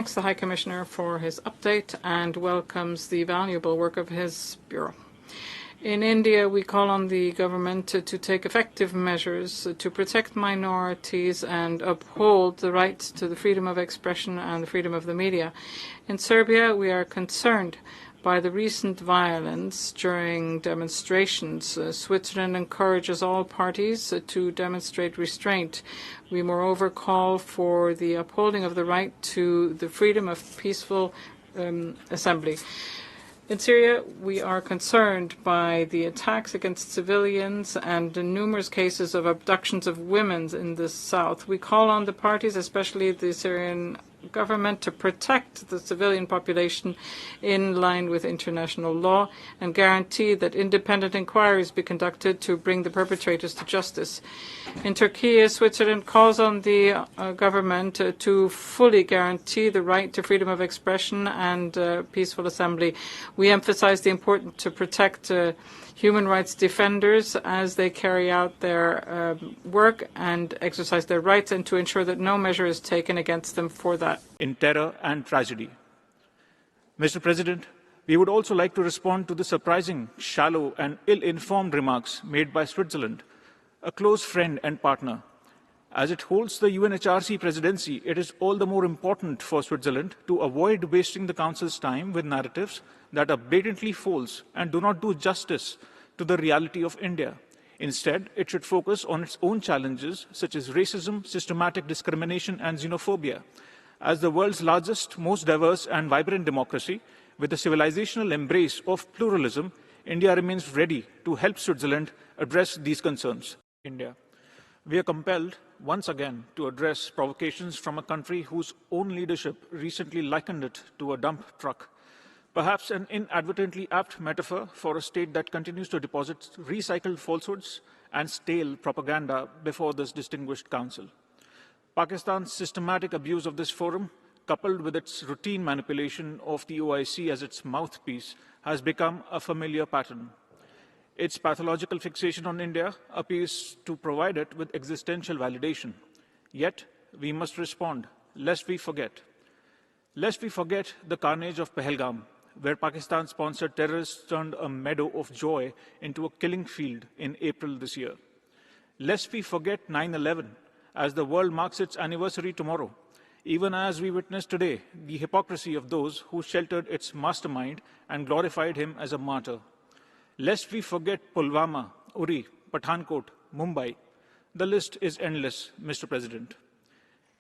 Thanks the High Commissioner for his update and welcomes the valuable work of his Bureau. In India, we call on the government to take effective measures to protect minorities and uphold the rights to the freedom of expression and the freedom of the media. In Serbia, we are concerned by the recent violence during demonstrations. Switzerland encourages all parties to demonstrate restraint. We moreover call for the upholding of the right to the freedom of peaceful assembly. In Syria, we are concerned by the attacks against civilians and the numerous cases of abductions of women in the south. We call on the parties, especially the Syrian government, to protect the civilian population in line with international law and guarantee that independent inquiries be conducted to bring the perpetrators to justice. In Turkey, Switzerland calls on the government to fully guarantee the right to freedom of expression and peaceful assembly. We emphasize the importance to protect human rights defenders as they carry out their work and exercise their rights, and to ensure that no measure is taken against them for that. In terror and tragedy. Mr. President, we would also like to respond to the surprising, shallow and ill-informed remarks made by Switzerland, a close friend and partner. As it holds the UNHRC presidency, it is all the more important for Switzerland to avoid wasting the Council's time with narratives that are blatantly false and do not do justice to the reality of India. Instead, it should focus on its own challenges, such as racism, systematic discrimination, and xenophobia. As the world's largest, most diverse and vibrant democracy, with a civilizational embrace of pluralism, India remains ready to help Switzerland address these concerns. India. We are compelled, once again, to address provocations from a country whose own leadership recently likened it to a dump truck. Perhaps an inadvertently apt metaphor for a state that continues to deposit recycled falsehoods and stale propaganda before this distinguished council. Pakistan's systematic abuse of this forum, coupled with its routine manipulation of the OIC as its mouthpiece, has become a familiar pattern. Its pathological fixation on India appears to provide it with existential validation. Yet, we must respond, lest we forget. Lest we forget the carnage of Pahalgam, where Pakistan-sponsored terrorists turned a meadow of joy into a killing field in April this year. Lest we forget 9/11, as the world marks its anniversary tomorrow, even as we witness today the hypocrisy of those who sheltered its mastermind and glorified him as a martyr. Lest we forget Pulwama, Uri, Pathankot, Mumbai. The list is endless, Mr. President.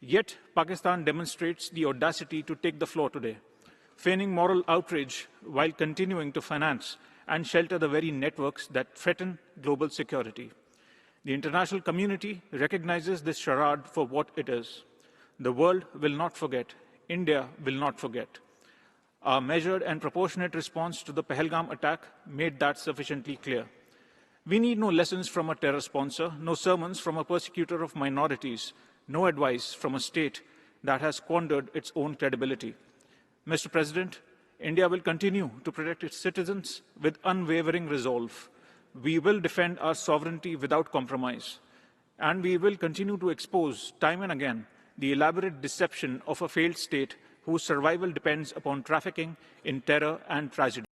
Yet, Pakistan demonstrates the audacity to take the floor today, feigning moral outrage while continuing to finance and shelter the very networks that threaten global security. The international community recognizes this charade for what it is. The world will not forget. India will not forget. Our measured and proportionate response to the Pahalgam attack made that sufficiently clear. We need no lessons from a terror sponsor, no sermons from a persecutor of minorities, no advice from a state that has squandered its own credibility. Mr. President, India will continue to protect its citizens with unwavering resolve. We will defend our sovereignty without compromise. And we will continue to expose, time and again, the elaborate deception of a failed state whose survival depends upon trafficking in terror and tragedy.